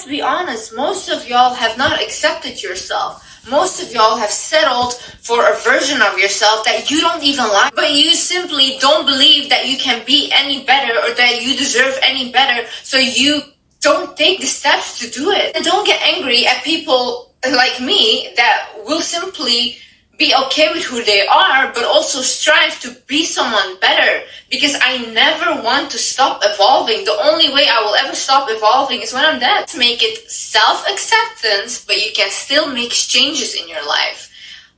to be honest, most of y'all have not accepted yourself. Most of y'all have settled for a version of yourself that you don't even like, but you simply don't believe that you can be any better or that you deserve any better, so you don't take the steps to do it. And don't get angry at people like me that will simply be okay with who they are, but also strive to be someone better, because I never want to stop evolving. The only way I will ever stop evolving is when I'm dead. Let's make it self-acceptance, but you can still make changes in your life.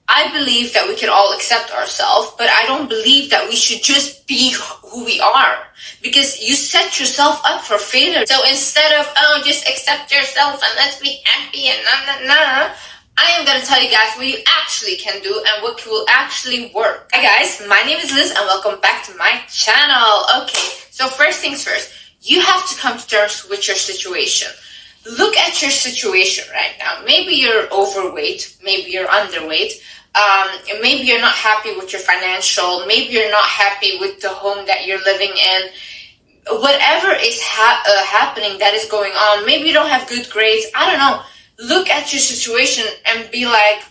I believe that we can all accept ourselves, but I don't believe that we should just be who we are, because you set yourself up for failure. So instead of, oh, just accept yourself and let's be happy and nah, I am going to tell you guys what you actually can do and what will actually work. Hi guys, my name is Liz and welcome back to my channel. Okay, so first things first, you have to come to terms with your situation. Look at your situation right now. Maybe you're overweight, maybe you're underweight, maybe you're not happy with your financial, maybe you're not happy with the home that you're living in. Whatever is happening that is going on, maybe you don't have good grades, I don't know. Look at your situation and be like,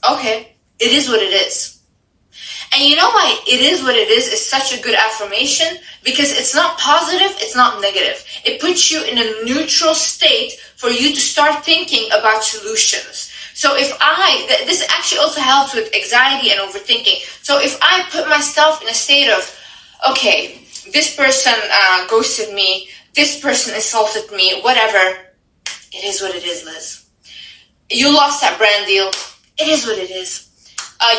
okay, it is what it is. And you know why it is what it is such a good affirmation? Because it's not positive, it's not negative. It puts you in a neutral state for you to start thinking about solutions. So if this actually also helps with anxiety and overthinking. So if I put myself in a state of, okay, this person ghosted me, this person insulted me, whatever, it is what it is, Liz. You lost that brand deal. It is what it is.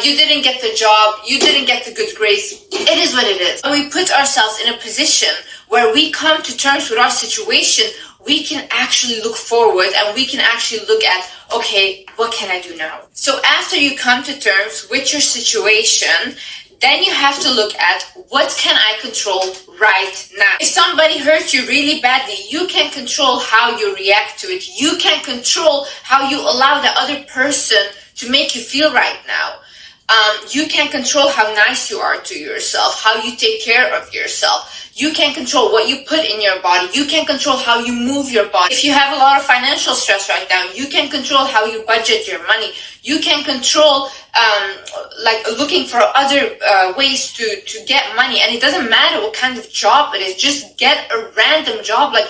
You didn't get the job. You didn't get the good grades. It is what it is. When we put ourselves in a position where we come to terms with our situation, we can actually look forward and we can actually look at, okay, what can I do now? So after you come to terms with your situation, then you have to look at what can I control right now. If somebody hurt you really badly, you can control how you react to it. You can control how you allow the other person to make you feel right now. You can control how nice you are to yourself, how you take care of yourself. You can control what you put in your body. You can control how you move your body. If you have a lot of financial stress right now, you can control how you budget your money. You can control like looking for other ways to get money. And it doesn't matter what kind of job it is. Just get a random job. Like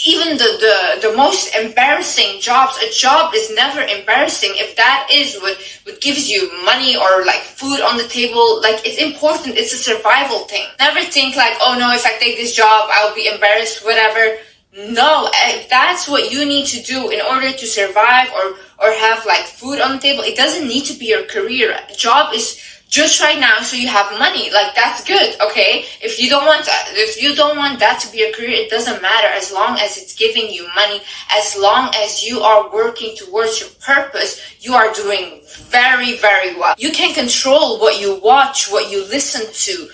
even the most embarrassing jobs, a job is never embarrassing if that is what gives you money or like food on the table. Like it's important, it's a survival thing. Never think like, oh no, if I take this job I'll be embarrassed, whatever. No, if that's what you need to do in order to survive or have like food on the table, it doesn't need to be your career. Job is just right now so you have money. Like that's good, okay? If you don't want that to be your career, it doesn't matter, as long as it's giving you money, as long as you are working towards your purpose, you are doing very, very well. You can control what you watch, what you listen to.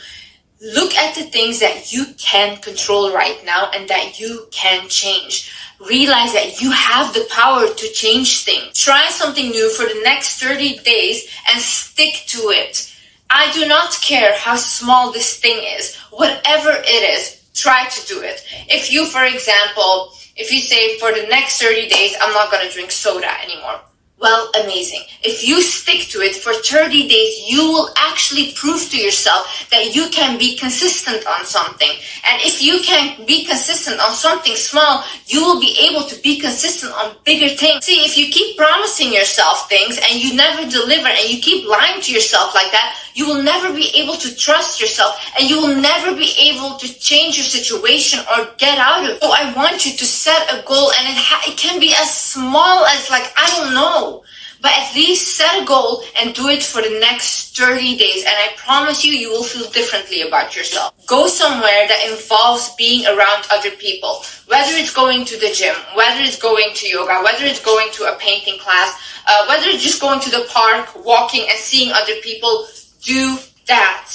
Look at the things that you can control right now and that you can change. Realize that you have the power to change things. Try something new for the next 30 days and stick to it. I do not care how small this thing is. Whatever it is, try to do it. If you, for example, if you say for the next 30 days, I'm not going to drink soda anymore. Well, amazing. If you stick to it for 30 days, you will actually prove to yourself that you can be consistent on something. And if you can be consistent on something small, you will be able to be consistent on bigger things. See, if you keep promising yourself things and you never deliver and you keep lying to yourself like that, you will never be able to trust yourself and you will never be able to change your situation or get out of it. So I want you to set a goal, and it can be as small as like, I don't know, but at least set a goal and do it for the next 30 days. And I promise you, you will feel differently about yourself. Go somewhere that involves being around other people, whether it's going to the gym, whether it's going to yoga, whether it's going to a painting class, whether it's just going to the park, walking and seeing other people. Do that.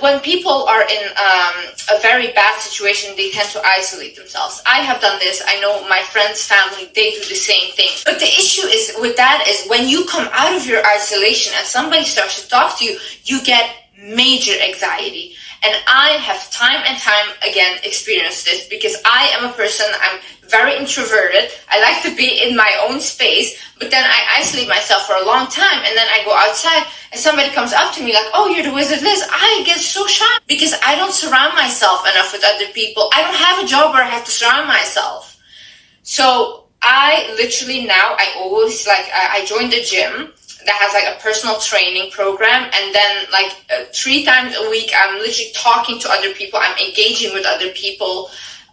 When people are in a very bad situation, they tend to isolate themselves. I have done this. I know my friends, family, they do the same thing. But the issue is with that is when you come out of your isolation and somebody starts to talk to you, you get major anxiety. And I have time and time again experienced this because I am a person, I'm very introverted. I like to be in my own space, but then I isolate myself for a long time, and then I go outside and somebody comes up to me like, oh, you're the Wizard Liz. I get so shy because I don't surround myself enough with other people. I don't have a job where I have to surround myself. So I literally now, I always I joined the gym that has like a personal training program, and then like 3 times a week I'm literally talking to other people, I'm engaging with other people,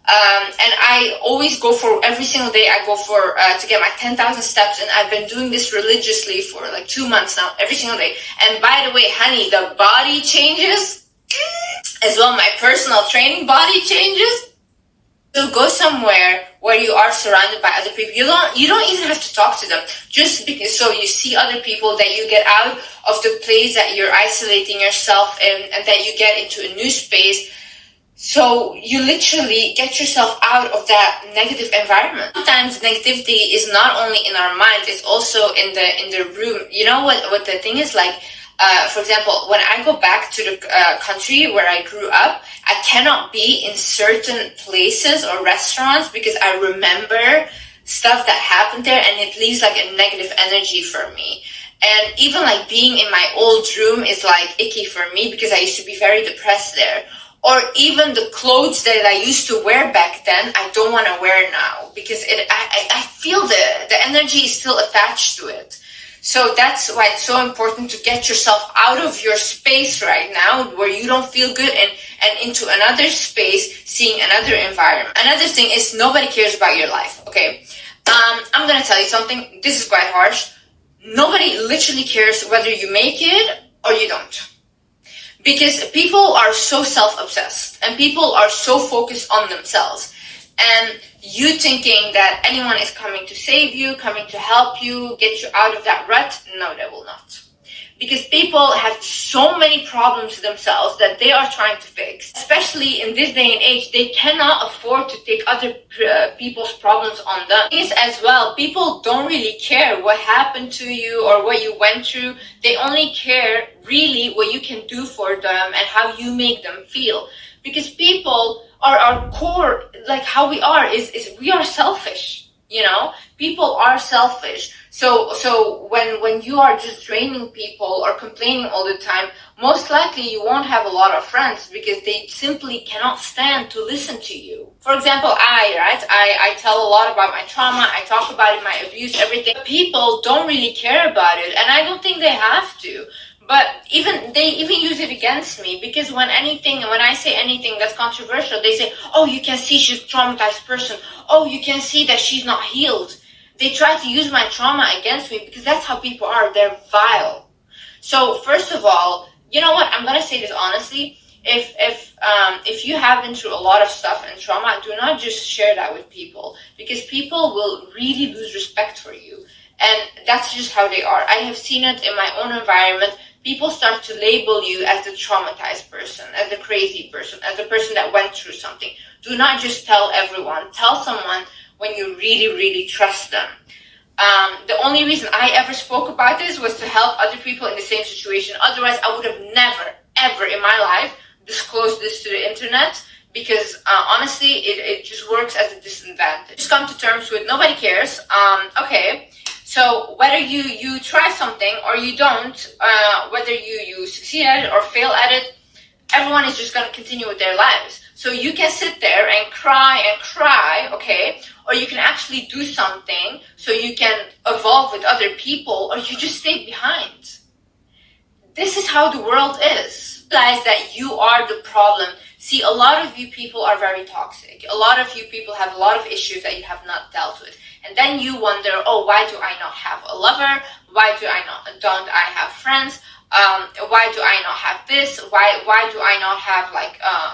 and I always go for, every single day I go for to get my 10,000 steps, and I've been doing this religiously for like 2 months now, every single day. And by the way, honey, the body changes as well, my personal training body changes. So go somewhere where you are surrounded by other people. You don't even have to talk to them. Just because, so you see other people, that you get out of the place that you're isolating yourself in, and that you get into a new space. So you literally get yourself out of that negative environment. Sometimes negativity is not only in our mind, it's also in the room. You know what the thing is, like, for example, when I go back to the country where I grew up, I cannot be in certain places or restaurants because I remember stuff that happened there, and it leaves like a negative energy for me. And even like being in my old room is like icky for me because I used to be very depressed there. Or even the clothes that I used to wear back then, I don't want to wear now because I feel the energy is still attached to it. So that's why it's so important to get yourself out of your space right now where you don't feel good, and into another space, seeing another environment. Another thing is nobody cares about your life, okay? I'm going to tell you something. This is quite harsh. Nobody literally cares whether you make it or you don't. Because people are so self-obsessed and people are so focused on themselves. And you thinking that anyone is coming to save you, coming to help you, get you out of that rut, no, they will not. Because people have so many problems themselves that they are trying to fix. Especially in this day and age, they cannot afford to take other people's problems on them. Things as well, people don't really care what happened to you or what you went through. They only care really what you can do for them and how you make them feel. Because people are our core, like how we are, is we are selfish, you know? People are selfish. So when you are just draining people or complaining all the time, most likely you won't have a lot of friends because they simply cannot stand to listen to you. For example, I tell a lot about my trauma, I talk about it, my abuse, everything. People don't really care about it, and I don't think they have to. But they even use it against me because when I say anything that's controversial, they say, oh, you can see she's a traumatized person. Oh, you can see that she's not healed. They try to use my trauma against me because that's how people are. They're vile. So first of all, you know what? I'm going to say this honestly. If you have been through a lot of stuff and trauma, do not just share that with people because people will really lose respect for you. And that's just how they are. I have seen it in my own environment. People start to label you as the traumatized person, as the crazy person, as the person that went through something. Do not just tell everyone. Tell someone when you really, really trust them. The only reason I ever spoke about this was to help other people in the same situation. Otherwise, I would have never, ever in my life disclosed this to the internet because honestly, it just works as a disadvantage. Just come to terms with nobody cares. Okay. So whether you try something or you don't, whether you succeed at it or fail at it, everyone is just going to continue with their lives. So you can sit there and cry, okay? Or you can actually do something so you can evolve with other people, or you just stay behind. This is how the world is. Realize that you are the problem. See, a lot of you people are very toxic. A lot of you people have a lot of issues that you have not dealt with. And then you wonder, oh, why do I not have a lover? Why don't I have friends? Why do I not have this? Why do I not have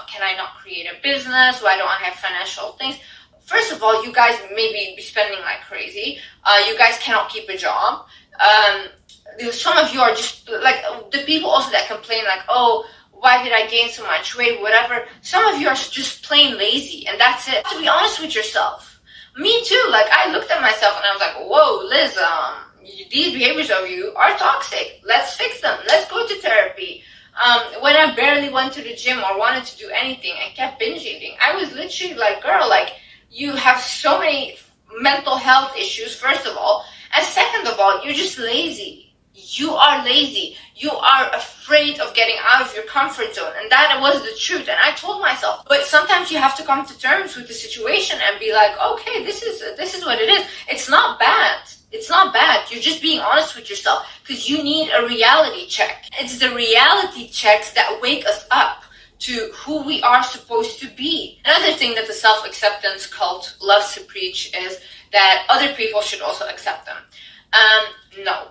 can I not create a business? Why don't I have financial things? First of all, you guys maybe be spending like crazy. You guys cannot keep a job. Some of you are just like the people also that complain like, oh, why did I gain so much weight, whatever. Some of you are just plain lazy, and that's it. To be honest with yourself. Me too. Like, I looked at myself and I was like, whoa, Liz, these behaviors of you are toxic. Let's fix them. Let's go to therapy. When I barely went to the gym or wanted to do anything, I kept binge eating. I was literally like, girl, like, You have so many mental health issues, first of all. And second of all, you're just lazy. You are lazy. You are afraid of getting out of your comfort zone. And that was the truth. And I told myself, but sometimes you have to come to terms with the situation and be like, okay, this is what it is. It's not bad. It's not bad. You're just being honest with yourself because you need a reality check. It's the reality checks that wake us up to who we are supposed to be. Another thing that the self-acceptance cult loves to preach is that other people should also accept them. No.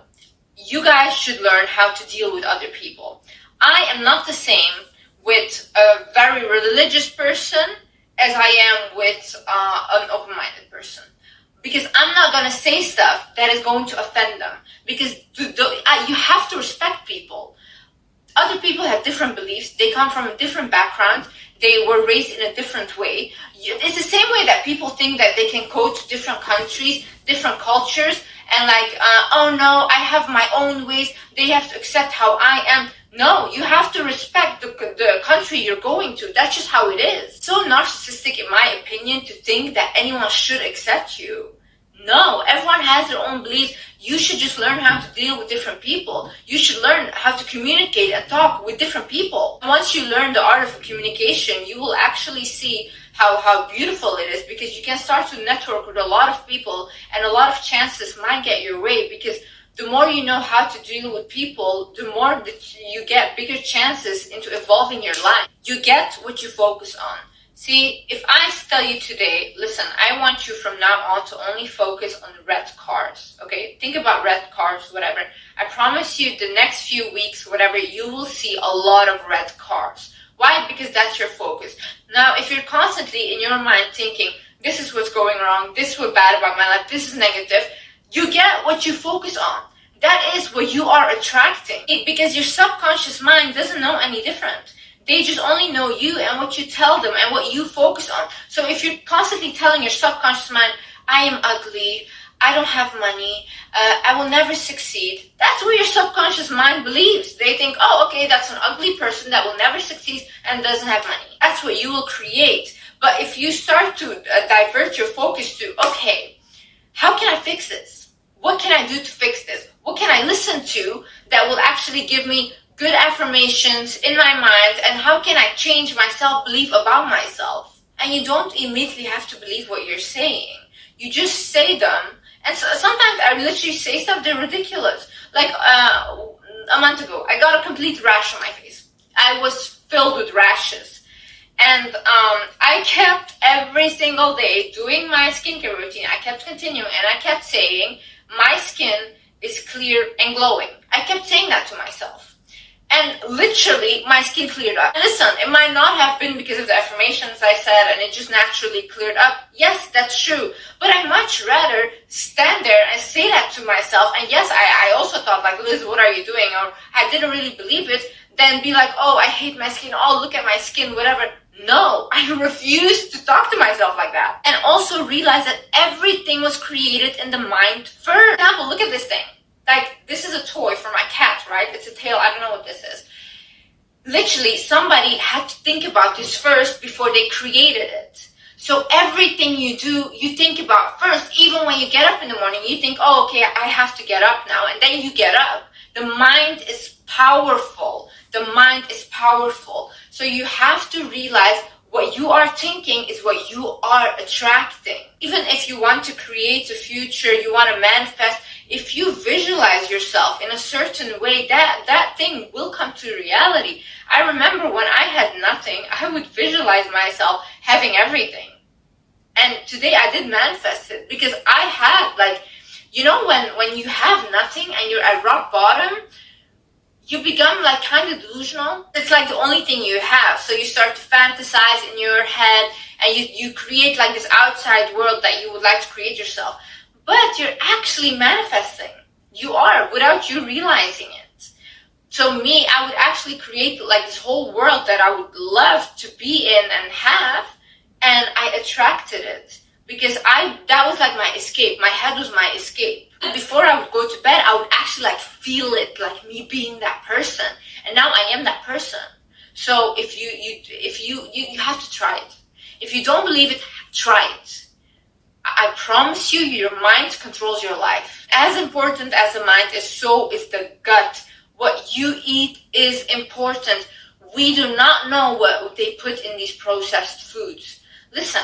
You guys should learn how to deal with other people. I am not the same with a very religious person as I am with an open-minded person. Because I'm not going to say stuff that is going to offend them. Because you have to respect people. Other people have different beliefs. They come from a different background. They were raised in a different way. It's the same way that people think that they can go to different countries, different cultures, and like, oh no, I have my own ways. They have to accept how I am. No, you have to respect the country you're going to. That's just how it is. So narcissistic, in my opinion, to think that anyone should accept you. No, everyone has their own beliefs. You should just learn how to deal with different people. You should learn how to communicate and talk with different people. Once you learn the art of communication, you will actually see how beautiful it is, because you can start to network with a lot of people and a lot of chances might get your way, because the more you know how to deal with people, the more that you get bigger chances into evolving your life. You get what you focus on. See, if I tell you today, listen, I want you from now on to only focus on red cars, okay? Think about red cars, whatever. I promise you the next few weeks, whatever, you will see a lot of red cars. Why? Because that's your focus. Now, if you're constantly in your mind thinking, this is what's going wrong, this is what's bad about my life, this is negative, you get what you focus on. That is what you are attracting. Because your subconscious mind doesn't know any different. They just only know you and what you tell them and what you focus on. So if you're constantly telling your subconscious mind, I am ugly, I don't have money, I will never succeed, that's what your subconscious mind believes. They think, oh, okay, that's an ugly person that will never succeed and doesn't have money. That's what you will create. But if you start to divert your focus to, okay, how can I fix this? What can I do to fix this? What can I listen to that will actually give me good affirmations in my mind, and how can I change my self-belief about myself? And you don't immediately have to believe what you're saying. You just say them, and so, sometimes I literally say stuff, they're ridiculous. Like a month ago, I got a complete rash on my face. I was filled with rashes. And I kept every single day doing my skincare routine. I kept continuing, and I kept saying, my skin is clear and glowing. I kept saying that to myself. And literally, my skin cleared up. And listen, it might not have been because of the affirmations I said and it just naturally cleared up. Yes, that's true. But I'd much rather stand there and say that to myself. And yes, I also thought, like, Liz, what are you doing? Or I didn't really believe it. Then be like, oh, I hate my skin. Oh, look at my skin, whatever. No, I refuse to talk to myself like that. And also realize that everything was created in the mind first. For example, look at this thing. Like, this is a toy for my cat, right? It's a tail. I don't know what this is. Literally, somebody had to think about this first before they created it. So everything you do, you think about first. Even when you get up in the morning, you think, oh, okay, I have to get up now. And then you get up. The mind is powerful. The mind is powerful. So you have to realize what you are thinking is what you are attracting. Even if you want to create a future, you want to manifest, if you visualize yourself in a certain way, that thing will come to reality. I remember when I had nothing, I would visualize myself having everything. And today I did manifest it because I had, like, you know, when you have nothing and you're at rock bottom, you become like kind of delusional. It's like the only thing you have. So you start to fantasize in your head and you create like this outside world that you would like to create yourself. But you're actually manifesting. You are, without you realizing it. So me, I would actually create like this whole world that I would love to be in and have, and I attracted it. Because that was like my escape. My head was my escape. Before I would go to bed, I would actually like feel it, like me being that person. And now I am that person. So if you have to try it. If you don't believe it, try it. I promise you, your mind controls your life. As important as the mind is, so is the gut. What you eat is important. We do not know what they put in these processed foods. Listen,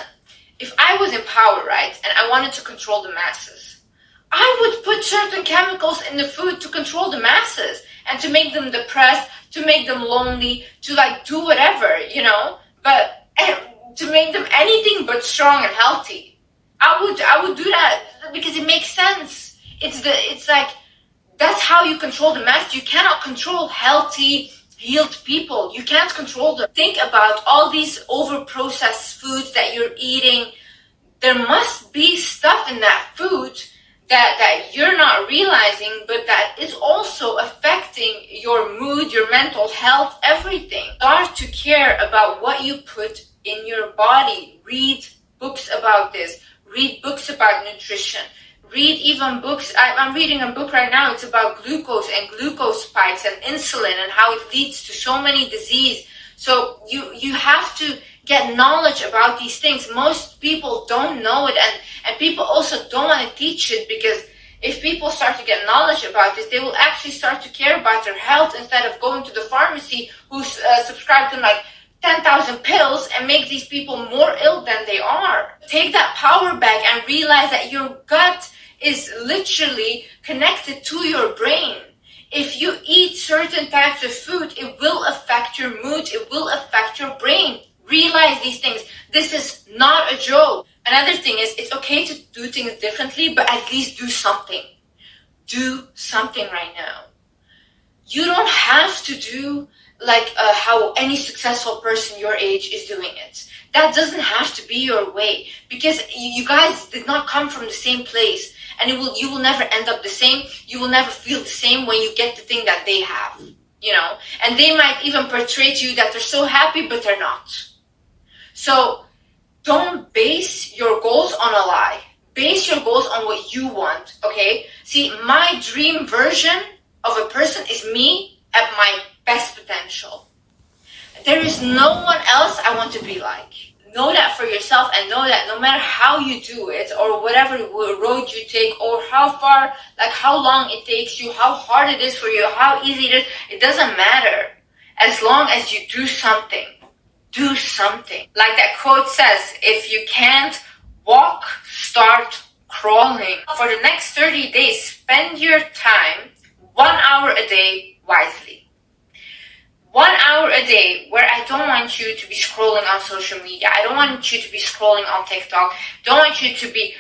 if I was in power, right, and I wanted to control the masses, I would put certain chemicals in the food to control the masses and to make them depressed, to make them lonely, to like do whatever, you know, but to make them anything but strong and healthy. I would do that because it makes sense. It's like that's how you control the mass. You cannot control healthy, healed people. You can't control them. Think about all these over-processed foods that you're eating. There must be stuff in that food that you're not realizing, but that is also affecting your mood, your mental health, everything. Start to care about what you put in your body. Read books about this. Read books about nutrition. Read even books. I'm reading a book right now. It's about glucose and glucose spikes and insulin and how it leads to so many diseases. So you have to get knowledge about these things. Most people don't know it, and people also don't want to teach it, because if people start to get knowledge about this, they will actually start to care about their health instead of going to the pharmacy who subscribe to like 10,000 pills and make these people more ill than they are. Take that power back and realize that your gut is literally connected to your brain. If you eat certain types of food, it will affect your mood, it will affect your brain. Realize these things. This is not a joke. Another thing is, it's okay to do things differently, but at least do something. Do something right now. You don't have to do like how any successful person your age is doing it. That doesn't have to be your way, because you guys did not come from the same place, and you will never end up the same. You will never feel the same when you get the thing that they have, you know, and they might even portray to you that they're so happy, but they're not. So don't base your goals on a lie. Base your goals on what you want, okay? See, my dream version of a person is me at my best potential. There is no one else I want to be like. Know that for yourself, and know that no matter how you do it, or whatever road you take, or how far, like how long it takes you, how hard it is for you, how easy it is, it doesn't matter. As long as you do something. Do something. Like that quote says, if you can't walk, start crawling. For the next 30 days, spend your time 1 hour a day wisely. 1 hour a day where I don't want you to be scrolling on social media. I don't want you to be scrolling on TikTok. Don't want you to be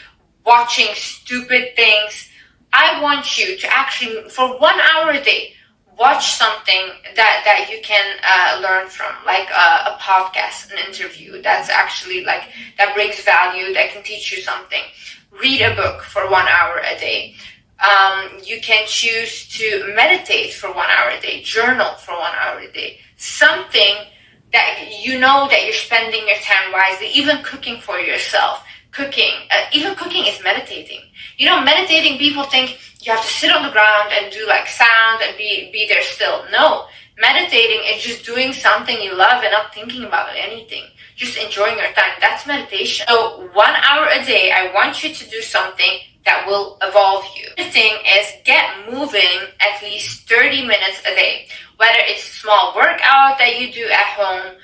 watching stupid things. I want you to actually, for 1 hour a day, watch something that you can learn from, like a podcast, an interview that's actually like, that brings value, that can teach you something. Read a book for 1 hour a day. You can choose to meditate for 1 hour a day, journal for 1 hour a day. Something that you know that you're spending your time wisely, even cooking for yourself. Even cooking is meditating. You know, meditating, people think you have to sit on the ground and do like sounds and be there still. No, meditating is just doing something you love and not thinking about anything. Just enjoying your time. That's meditation. So 1 hour a day, I want you to do something that will evolve you. The thing is, get moving at least 30 minutes a day. Whether it's a small workout that you do at home,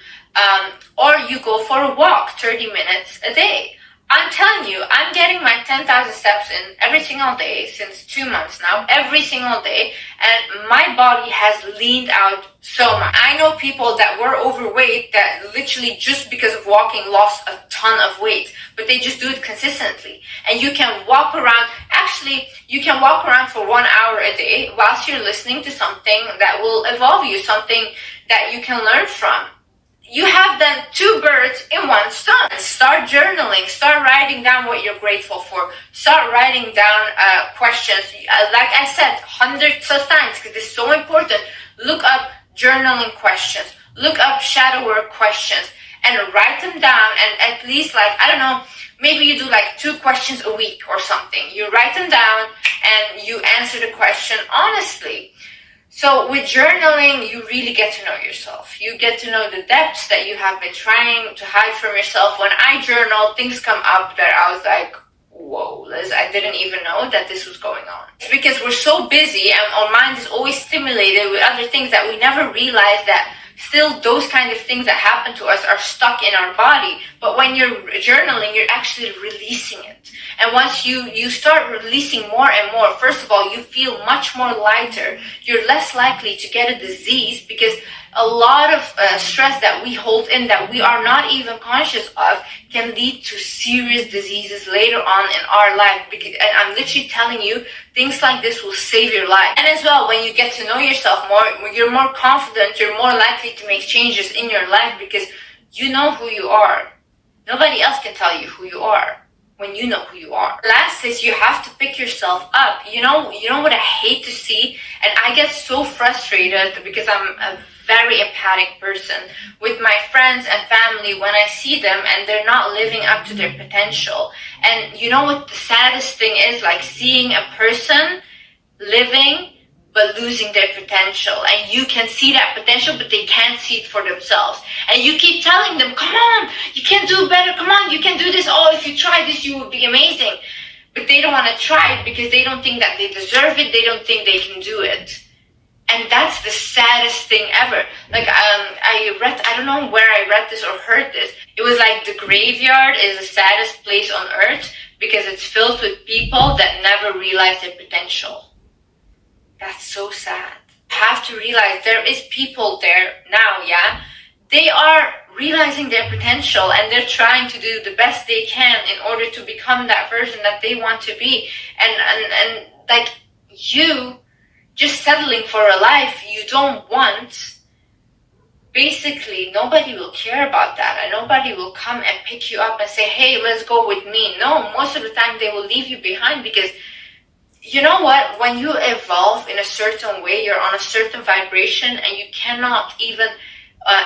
or you go for a walk 30 minutes a day. I'm telling you, I'm getting my 10,000 steps in every single day since 2 months now, every single day, and my body has leaned out so much. I know people that were overweight that literally just because of walking lost a ton of weight, but they just do it consistently. And you can walk around, actually, you can walk around for 1 hour a day whilst you're listening to something that will evolve you, something that you can learn from. You have done 2 birds in 1 stone. Start journaling. Start writing down what you're grateful for. Start writing down questions. Like I said hundreds of times, because it's so important. Look up journaling questions. Look up shadow work questions and write them down. And at least, like, I don't know, maybe you do like 2 questions a week or something. You write them down and you answer the question honestly. So with journaling, you really get to know yourself. You get to know the depths that you have been trying to hide from yourself. When I journal, things come up that I was like, whoa, Liz, I didn't even know that this was going on. It's because we're so busy and our mind is always stimulated with other things that we never realize that still those kind of things that happen to us are stuck in our body. But when you're journaling, you're actually releasing it. And once you start releasing more and more, first of all, you feel much more lighter. You're less likely to get a disease, because a lot of stress that we hold in that we are not even conscious of can lead to serious diseases later on in our life. And I'm literally telling you, things like this will save your life. And as well, when you get to know yourself more, you're more confident, you're more likely to make changes in your life because you know who you are. Nobody else can tell you who you are when you know who you are. Last is you have to pick yourself up. You know what I hate to see, and I get so frustrated because I'm a very empathic person with my friends and family when I see them and they're not living up to their potential. And you know what the saddest thing is? Like seeing a person living but losing their potential, and you can see that potential but they can't see it for themselves, and you keep telling them, come on, you can do better, come on, you can do this, oh, if you try this you will be amazing, but they don't want to try it because they don't think that they deserve it, they don't think they can do it. And that's the saddest thing ever. Like I don't know where I read this or heard this, it was like the graveyard is the saddest place on earth because it's filled with people that never realize their potential. That's so sad. You have to realize there is people there now, yeah? They are realizing their potential and they're trying to do the best they can in order to become that version that they want to be. And like you just settling for a life you don't want, basically nobody will care about that and nobody will come and pick you up and say, hey, let's go with me. No, most of the time they will leave you behind because you know what? When you evolve in a certain way, you're on a certain vibration and you cannot even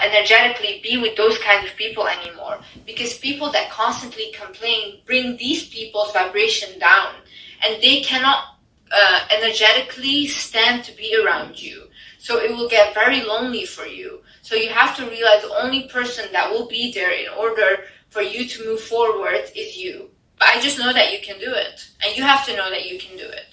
energetically be with those kinds of people anymore. Because people that constantly complain bring these people's vibration down and they cannot energetically stand to be around you. So it will get very lonely for you. So you have to realize the only person that will be there in order for you to move forward is you. But I just know that you can do it. And you have to know that you can do it.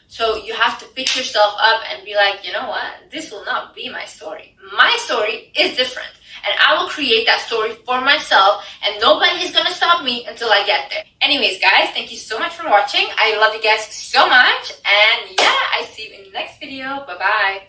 So you have to pick yourself up and be like, you know what? This will not be my story. My story is different. And I will create that story for myself. And nobody is going to stop me until I get there. Anyways, guys, thank you so much for watching. I love you guys so much. And yeah, I see you in the next video. Bye-bye.